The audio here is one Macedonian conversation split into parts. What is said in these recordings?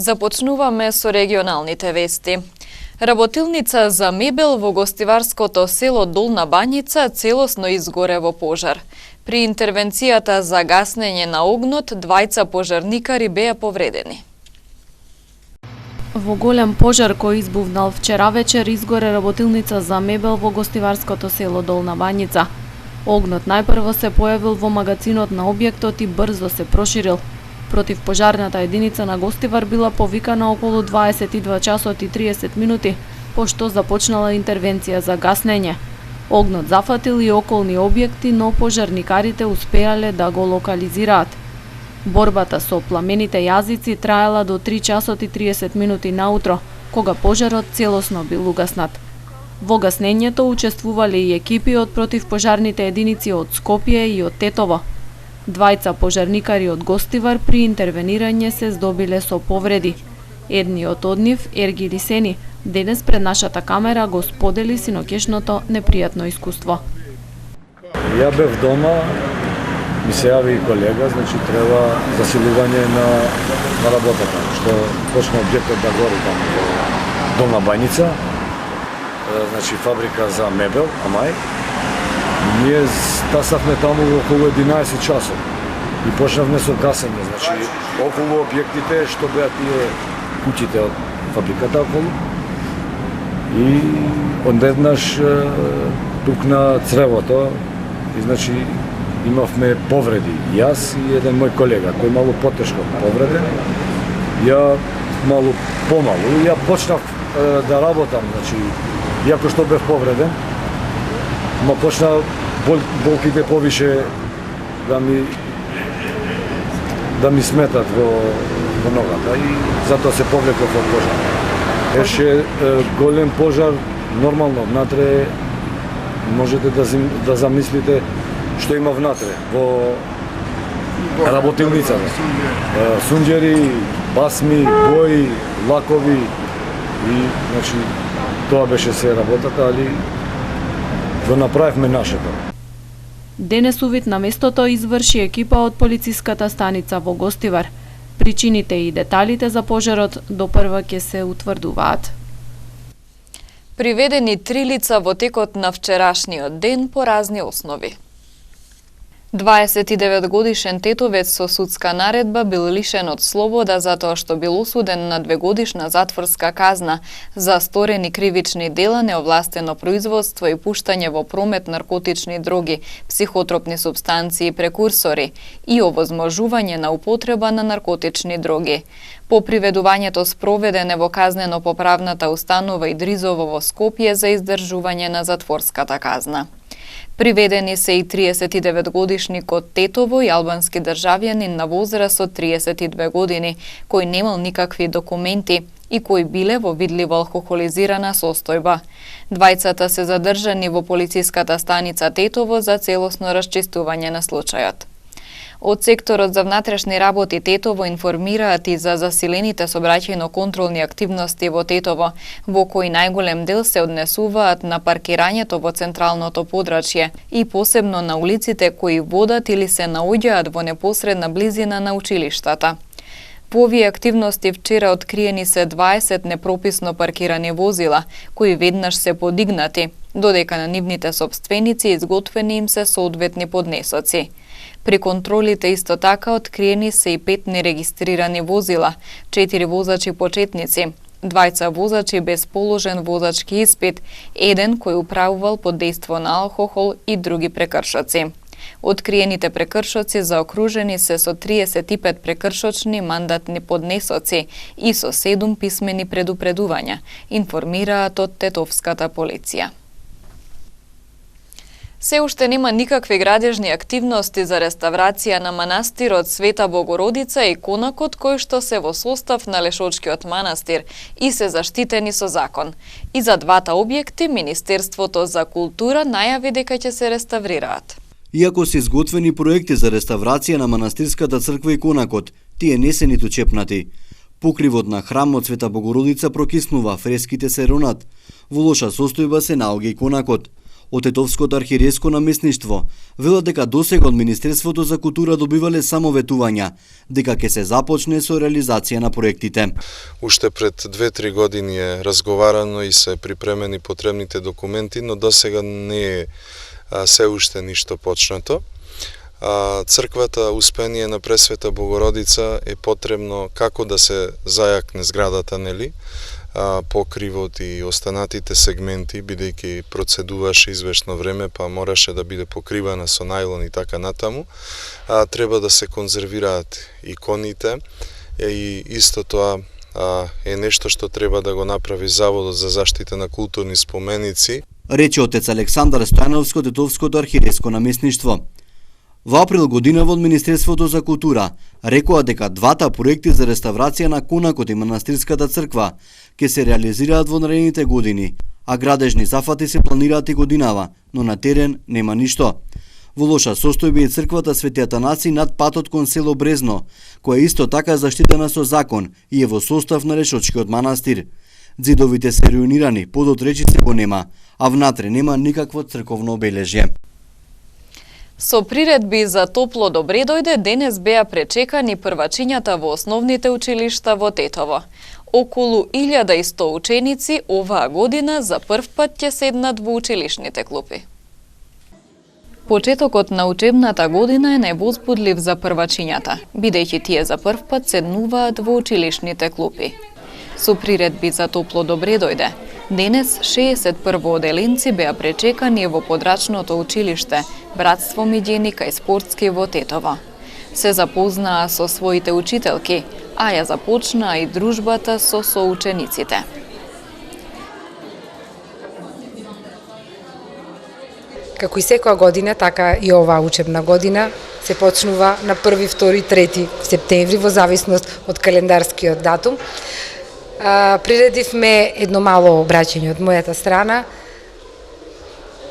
Започнуваме со регионалните вести. Работилница за мебел во гостиварското село Долна Бањица целосно изгоре во пожар. При интервенцијата за гаснење на огнот, двајца пожарникари беа повредени. Во голем пожар кој избувнал вчера вечер изгоре работилница за мебел во гостиварското село Долна Бањица. Огнот најпрво се појавил во магацинот на објектот и брзо се проширил. Противпожарната единица на Гостивар била повикана околу 22 часот и 30 минути, пошто започнала интервенција за гаснење. Огнот зафатил и околни објекти, но пожарникарите успеале да го локализираат. Борбата со пламените јазици траела до 3 часот и 30 минути наутро, кога пожарот целосно бил угаснат. Во гаснењето учествувале и екипи од противпожарните единици од Скопје и од Тетово. Двајца пожарникари од Гостивар при интервенирање се здобиле со повреди. Едниот од нив, Ерги Лисени, денес пред нашата камера го сподели синоќешното непријатно искуство. Ја бев дома, ми се јави колега, значи треба засилување на работата, што почна објектот да гори там во Долна Бањица, значи фабрика за мебел, Амај. Ние стасавме таму околу 11 часот и почнавме со гасење, значи околу објектите што беа тие куќите од фабриката околу. И одеднаш пукна цревото и значи имавме повреди. Јас и еден мој колега кој малку потешко повреден, ја малку помалу. Ја почнав да работам, значи иако што бев повреден, ма почна болките повише да ми сметат во ногата и затоа се повлеков од пожар. Беше голем пожар, нормално внатре можете да замислите што има внатре во работилницата. Сунџери, пасми, бои, лакови и значи тоа беше се работата, али го направивме нашето. Денес увид на местото изврши екипа од полициската станица во Гостивар. Причините и деталите за пожарот допрва ќе се утврдуваат. Приведени 3 лица во текот на вчерашниот ден по разни основи. 29 годишен тетовец со судска наредба бил лишен од слобода затоа што бил осуден на 2-годишна затворска казна за сторени кривични дела, неовластено производство и пуштање во промет наркотични дроги, психотропни супстанции и прекурсори и овозможување на употреба на наркотични дроги. По приведувањето спроведене во казнено-поправната установа Идризово во Скопје за издржување на затворската казна. Приведени се и 39-годишникот Тетово и албански државјанин на возраст од 32 години, кој немал никакви документи и кои биле во видливо алкохолизирана состојба. Двајцата се задржани во полициската станица Тетово за целосно расчистување на случајот. Од секторот за внатрешни работи Тетово информираат и за засилените сообраќајно-контролни активности во Тетово, во кои најголем дел се однесуваат на паркирањето во централното подрачје и посебно на улиците кои водат или се наоѓаат во непосредна близина на училиштата. По овие активности вчера откриени се 20 непрописно паркирани возила, кои веднаш се подигнати, додека на нивните сопственици изготвени им се соодветни поднесоци. При контролите исто така откриени се и 5 нерегистрирани возила, 4 возачи почетници, 2 возачи без положен возачки испит, еден кој управувал под дејство на алкохол и други прекршоци. Откриените прекршоци заокружени се со 35 прекршочни мандатни поднесоци и со 7 писмени предупредувања, информираат од тетовската полиција. Се уште нема никакви градежни активности за реставрација на манастирот Света Богородица и конакот кој што се во состав на Лешочкиот манастир и се заштитени со закон. И за двата објекти Министерството за култура најави дека ќе се реставрираат. Иако се изготвени проекти за реставрација на манастирската црква и конакот, тие не се ниту чепнати. Покривот на храмот Света Богородица прокиснува, фреските се ронат. Во лоша состојба се наоѓа и конакот. од Тетовското архиерейско наместништво велат дека досега од Министерството за култура добивале само ветувања, дека ќе се започне со реализација на проектите. Уште пред 2-3 години е разговарано и се припремени потребните документи, но досега не е се уште ништо почнато. Црквата Успение на Пресвета Богородица е потребно како да се зајакне зградата, нели? Покривот и останатите сегменти, бидејќи процедуваше известно време, па мораше да биде покривана со најлон и така натаму. Треба да се конзервираат иконите и исто тоа е нешто што треба да го направи Заводот за заштита на културни споменици. Рече отец Александар Стојановско, Тетовското архиерейско наместништво. Во април годинава од Министерството за култура рекоа дека двата проекти за реставрација на конакот и манастирската црква ќе се реализираат во наредните години, а градежни зафати се планираат и годинава, но на терен нема ништо. Во лоша состојба е црквата Свети Атанаси над патот кон село Брезно, која исто така заштитена со закон и е во состав на Решочкиот манастир. Ѕидовите се руинирани, подот речице го нема, а внатре нема никакво црковно обележје. Со приредби за топло добре дојде, денес беа пречекани првачињата во основните училишта во Тетово. Околу 1100 ученици оваа година за прв пат ќе седнат во училишните клупи. Почетокот на учебната година е највозбудлив за првачињата, бидејќи тие за прв пат седнуваат во училишните клупи. Со приредби за топло добре дојде, денес 60 првооделенци беа пречекани во подрачното училиште Братство Миѓеника и Спортски во Тетово. Се запознаа со своите учителки, а ја започнаа и дружбата со соучениците. Како и секоја година, така и оваа учебна година се почнува на 1, 2, 3 септември во зависност од календарскиот датум. Приредивме едно мало обраќање од мојата страна,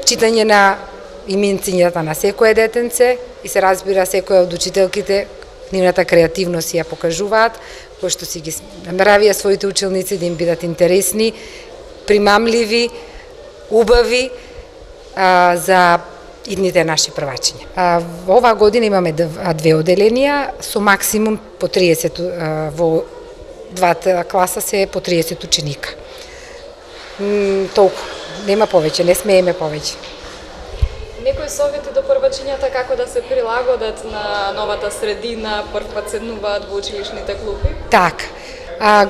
читање на именцињата на секое детенце и се разбира секоја од учителките нивната креативност ја покажуваат, кои што си ги намеравија своите училници да им бидат интересни, примамливи, убави за идните наши првачиња. Оваа година имаме 2 оделенија со максимум по 30 во двата класа се по 30 ученика. Толку, нема повеќе, не смееме повеќе. Некои совети до првачињата како да се прилагодат на новата средина, прв пат седнуваат во училишните клупи? Така.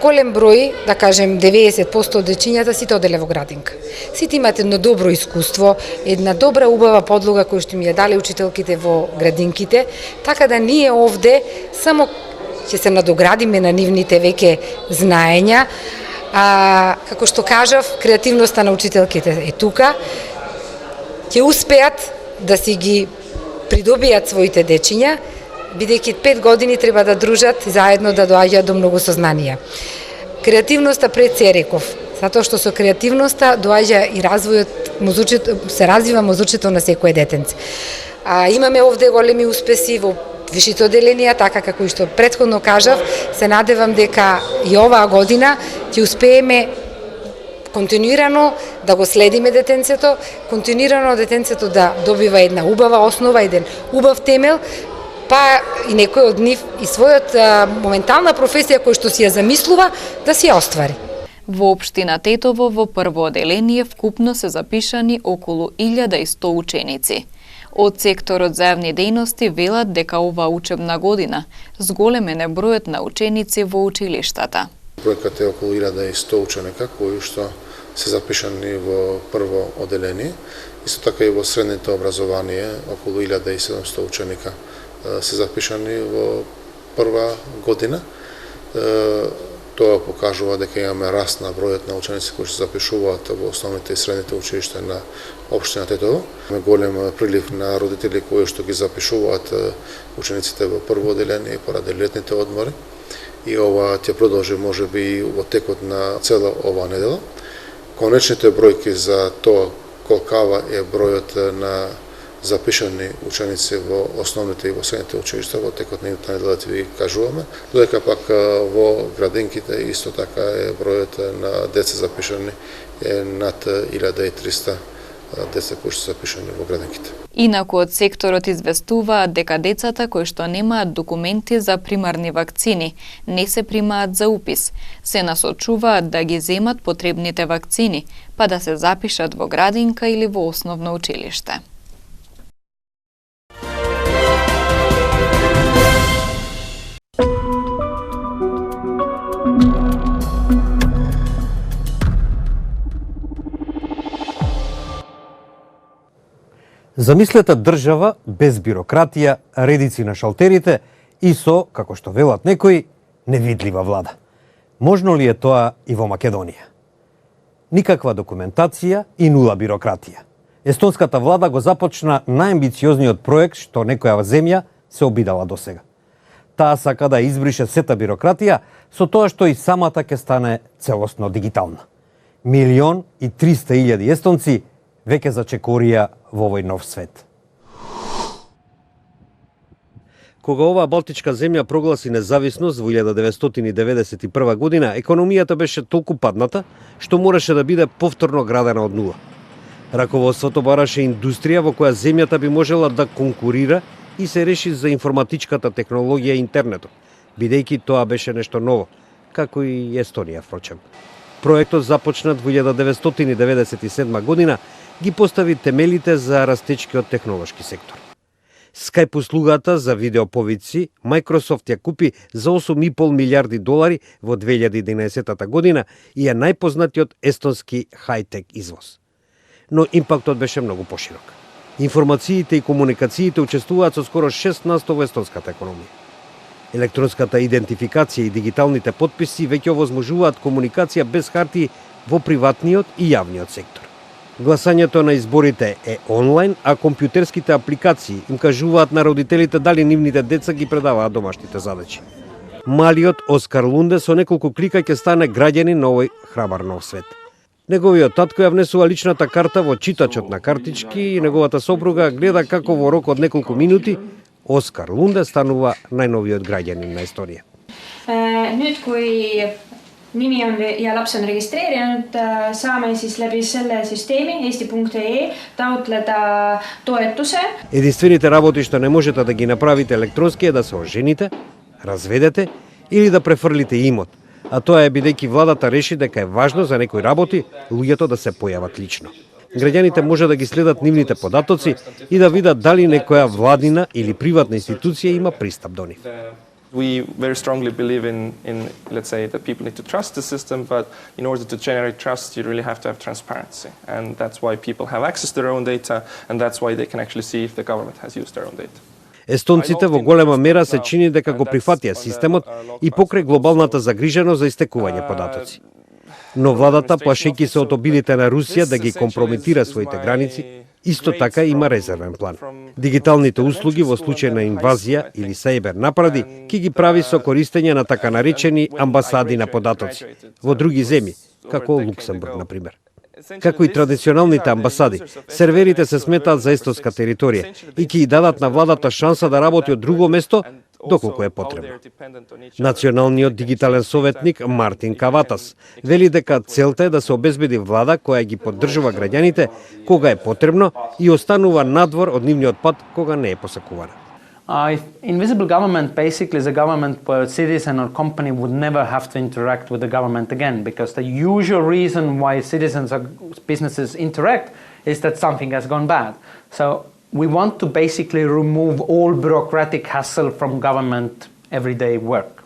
Голем број, да кажем 90% од дечињата сите оделе во градинка. Сите имате едно добро искуство, една добра убава подлога која што ми ја дале учителките во градинките, така да ние овде само ќе се надоградиме на нивните веќе знаења. Како што кажав, креативноста на учителките е тука. Ќе успеат да си ги придобијат своите дечиња, бидејќи 5 години треба да дружат и заедно да доаѓаат до многу сознанија. Креативноста пред се реков, затоа што со креативноста доаѓа и развојот, се развива мозочето на секое детенце. Имаме овде големи успеси во висшите оделенија, така како и што претходно кажав, се надевам дека и оваа година ќе успееме континуирано да го следиме детенцето, континуирано детенцето да добива една убава основа, еден убав темел, па и некој од нив и својот моментална професија која што си ја замислува да си ја оствари. Во општина Тетово во прво оделение вкупно се запишани околу 1100 ученици. Од секторот за јавни дејности велат дека оваа учебна година зголемен е бројот на ученици во училиштата. Бројката е околу 1100 ученика кои што се запишани во прво оделение. Исто така и во средното образование околу 1700 ученика се запишани во прва година. Тоа покажува дека имаме раст на бројот на ученици кои се запишуваат во основните и средните училишта на општина Тетово. Имаме голем прилив на родители кои што ги запишуваат учениците во прво оделение поради летните одмори. И ова ќе продолжи можеби во текот на цела оваа недела. Конечните бројки за тоа колкава е бројот на запишани ученици во основните и во средните училишта во текот на неделата ви кажуваме, додека пак во градинките исто така е бројот на деца запишани е над 1300 деца кои што се запишани во градинките. Инаку од секторот известуваат дека децата кои што немаат документи за примарни вакцини не се примаат за упис. Се насочуваат да ги земат потребните вакцини, па да се запишат во градинка или во основно училиште. Замислете држава без бирократија, редици на шалтерите и со, како што велат некои, невидлива влада. Можно ли е тоа и во Македонија? Никаква документација и нула бирократија. Естонската влада го започна најамбициозниот проект што некоја земја се обидала досега. Таа сака да избрише сета бирократија со тоа што и самата ќе стане целосно дигитална. 1.300.000 естонци веќе зачекорија во овој нов свет. Кога оваа балтичка земја прогласи независност во 1991 година, економијата беше толку падната што мораше да биде повторно градена од нула. Раководството бараше индустрија во која земјата би можела да конкурира и се реши за информатичката технологија и интернетот, бидејќи тоа беше нешто ново, како и Естонија, впрочем. Проектот започнат во 1997 година ги постави темелите за растечкиот технолошки сектор. Skype услугата за видеоповици Microsoft ја купи за 8,5 милиарди долари во 2011 година и е најпознатиот естонски хајтек извоз. Но импактот беше многу поширок. Информациите и комуникациите учествуваат со скоро 6% во естонската економија. Електронската идентификација и дигиталните потписи веќе овозможуваат комуникација без хартии во приватниот и јавниот сектор. Гласањето на изборите е онлайн, а компјутерските апликации им кажуваат на родителите дали нивните деца ги предаваат домашните задачи. Малиот Оскар Лунде со неколку клика ќе стане граѓанин на овој храбар нов свет. Неговиот татко ја внесува личната карта во читачот на картички и неговата сопруга гледа како во рок од неколку минути Оскар Лунде станува најновиот граѓанин на Естонија. Nüüd kui nimi on ja laps on registreerinud, saame siis läbi selle süsteemi eesti.ee taotleda toetuse. Единствените работи што не можете да ги направите електронски е да се ожените, разведете или да префрлите имот. А тоа е бидејќи владата реши дека е важно за некои работи луѓето да се појават лично. Граѓаните може да ги следат нивните податоци и да видат дали некоја владина или приватна институција има пристап до нив. We very strongly believe in, let's say, that people need to trust the system, but in order to generate trust, you really have to have transparency. And that's why people have access to their own data, and that's why they can actually see if the government has used their own data. Естонците во голема мера се чини дека го прифатија системот и покрај глобалната загриженост за истекување податоци. Но владата, плашејќи се од обидите на Русија да ги компрометира своите граници, исто така има резервен план. Дигиталните услуги во случај на инвазија или сајбер напади ќе ги прави со користење на така наречени амбасади на податоци во други земји, како Луксембург, например. Како и традиционалните амбасади, серверите се сметаат за естонска територија и ќе ја дадат на владата шанса да работи од друго место доколку е потребно. Националниот дигитален советник Мартин Каватас вели дека целта е да се обезбеди влада која ги поддржува граѓаните кога е потребно и останува надвор од нивниот пат кога не е посакувана. Invisible government basically is a government where a citizen or company would never have to interact with the government again, because the usual reason why citizens or businesses interact is that something has gone bad. So we want to basically remove all bureaucratic hassle from government everyday work.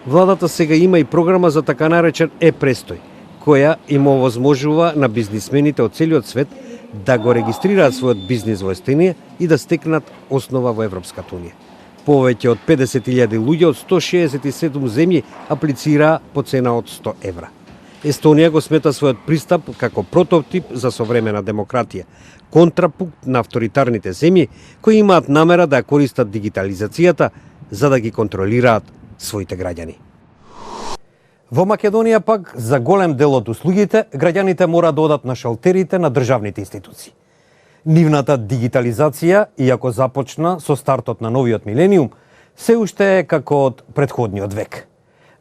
Владата сега има и програма за така наречен е-престој, која им овозможува на бизнисмените од целиот свет да го регистрираат својот бизнис во Естонија и да стекнат основа во Европската унија. Повеќе од 50.000 луѓе од 167 земји аплицираа по цена од 100 евра. Естонија го смета својот пристап како прототип за современа демократија, контрапункт на авторитарните земји кои имаат намера да ја користат дигитализацијата за да ги контролираат своите граѓани. Во Македонија пак, за голем дел од услугите, граѓаните мора да одат на шалтерите на државните институции. Нивната дигитализација, иако започна со стартот на новиот милениум, се уште е како од претходниот век.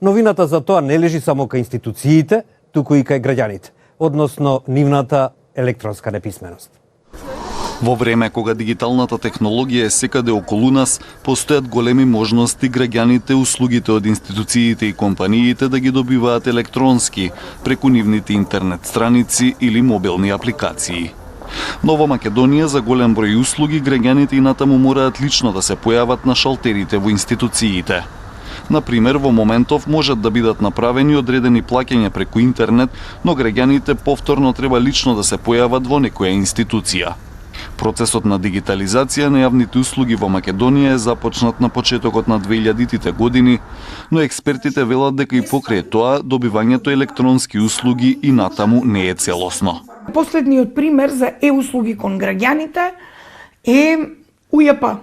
Новината за тоа не лежи само кај институциите, туку и кај граѓаните, односно нивната електронска неписменост. Во време кога дигиталната технологија е секаде околу нас, постојат големи можности граѓаните услугите од институциите и компаниите да ги добиваат електронски, преку нивните интернет страници или мобилни апликации. Но во Македонија за голем број услуги граѓаните и натаму мораат лично да се појават на шалтерите во институциите. Например, во моментов можат да бидат направени одредени плаќања преку интернет, но граѓаните повторно треба лично да се појават во некоја институција. Процесот на дигитализација на јавните услуги во Македонија е започнат на почетокот на 2000-тите години, но експертите велат дека и покрај тоа добивањето електронски услуги и натаму не е целосно. Последниот пример за e-услуги кон граѓаните е УЈП.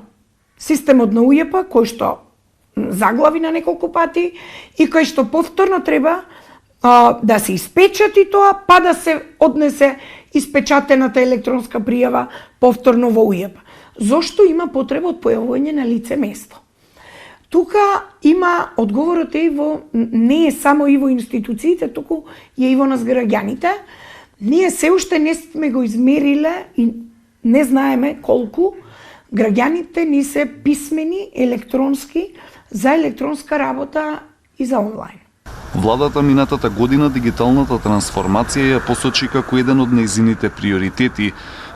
Системот на УЈП кој што заглави на неколку пати и кој што повторно треба да се испечати тоа, па да се однесе испечатената електронска пријава повторно во УЈП. Зошто има потреба од појавување на лице место? Тука има одговорот е во не е само и во институциите, туку е и во нас граѓаните. Ние се уште не сме го измериле и не знаеме колку граѓаните ни се писмени електронски за електронска работа и за онлайн. Владата минатата година дигиталната трансформација ја посочи како еден од нејзините приоритети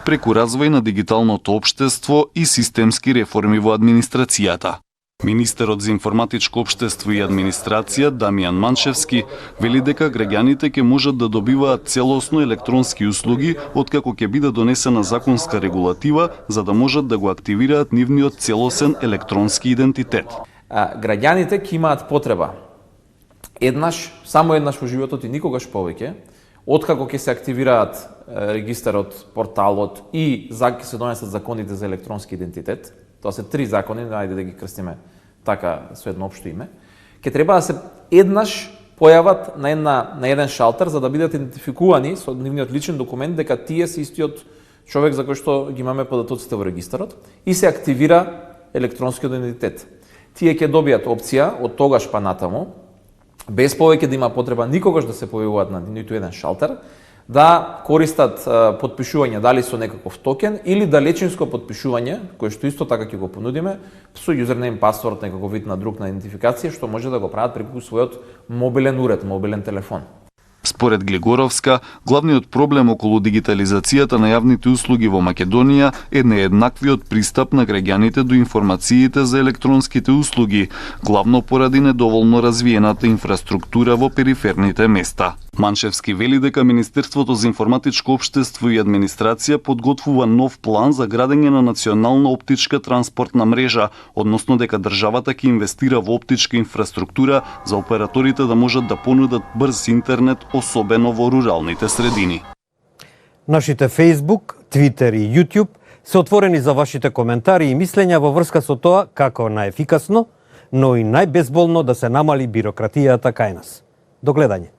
преку развој на дигиталното општество и системски реформи во администрацијата. Министерот за информатичко општество и администрација Дамјан Манчевски вели дека граѓаните ќе можат да добиваат целосно електронски услуги откако ќе биде донесена законска регулатива за да можат да го активираат нивниот целосен електронски идентитет. Граѓаните ќе имаат потреба само еднаш во животот и никогаш повеќе, откако ќе се активираат регистарот, порталот и ќе се донесат законите за електронски идентитет. Тоа се 3 закони, ајде да ги крстиме така со едно општо име. Ќе треба да се еднаш појават на еден шалтер за да бидат идентификувани со нивниот личен документ дека тие се истиот човек за кој што ги имаме податоците во регистарот и се активира електронскиот идентитет. Тие ќе добијат опција од тогаш па натаму, без повеќе да има потреба никогаш да се појавуваат на ниту еден шалтер, да користат потпишување дали со некаков токен или далечинско потпишување, кое што исто така ќе го понудиме, со юзернейм, пасворд, некаков вид на друг на идентификација, што може да го прават преку својот мобилен уред, мобилен телефон. Според Глигоровска, главниот проблем околу дигитализацијата на јавните услуги во Македонија е нееднаквиот пристап на граѓаните до информациите за електронските услуги, главно поради недоволно развиената инфраструктура во периферните места. Манчевски вели дека Министерството за информатичко општество и администрација подготвува нов план за градење на национална оптичка транспортна мрежа, односно дека државата ќе инвестира во оптичка инфраструктура за операторите да можат да понудат брз интернет, особено во руралните средини. Нашите Facebook, Twitter и YouTube се отворени за вашите коментари и мислења во врска со тоа како наефикасно, но и најбезболно да се намали бирократијата кај нас. До гледање.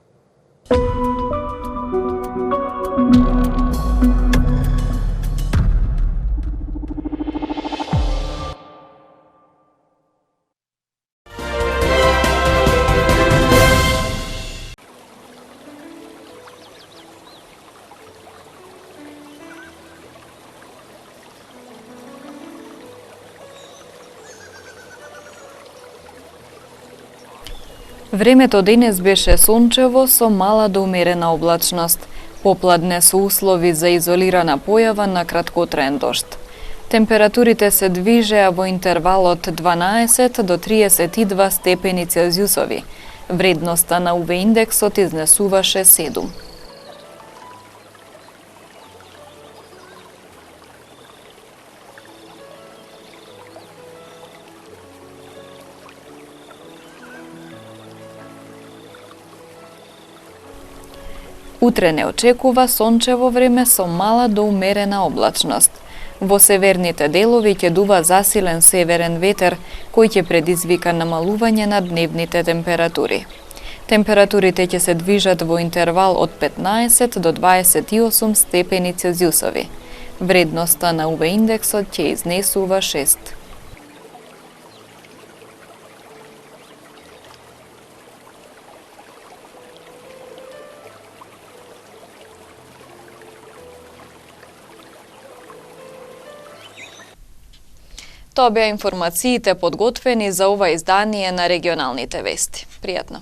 Времето денес беше сончево со мала до умерена облачност. Попладне со услови за изолирана појава на краткотраен дожд. Температурите се движеа во интервалот 12 до 32 степени Целзиусови. Вредноста на УВ индексот изнесуваше 7. Утре не очекува сончево време со мала до умерена облачност. Во северните делови ќе дува засилен северен ветер, кој ќе предизвика намалување на дневните температури. Температурите ќе се движат во интервал од 15 до 28 степени Целзиусови. Вредноста на УВ индексот ќе изнесува 6. Тоа беа информациите подготвени за ова издание на регионалните вести. Пријатно!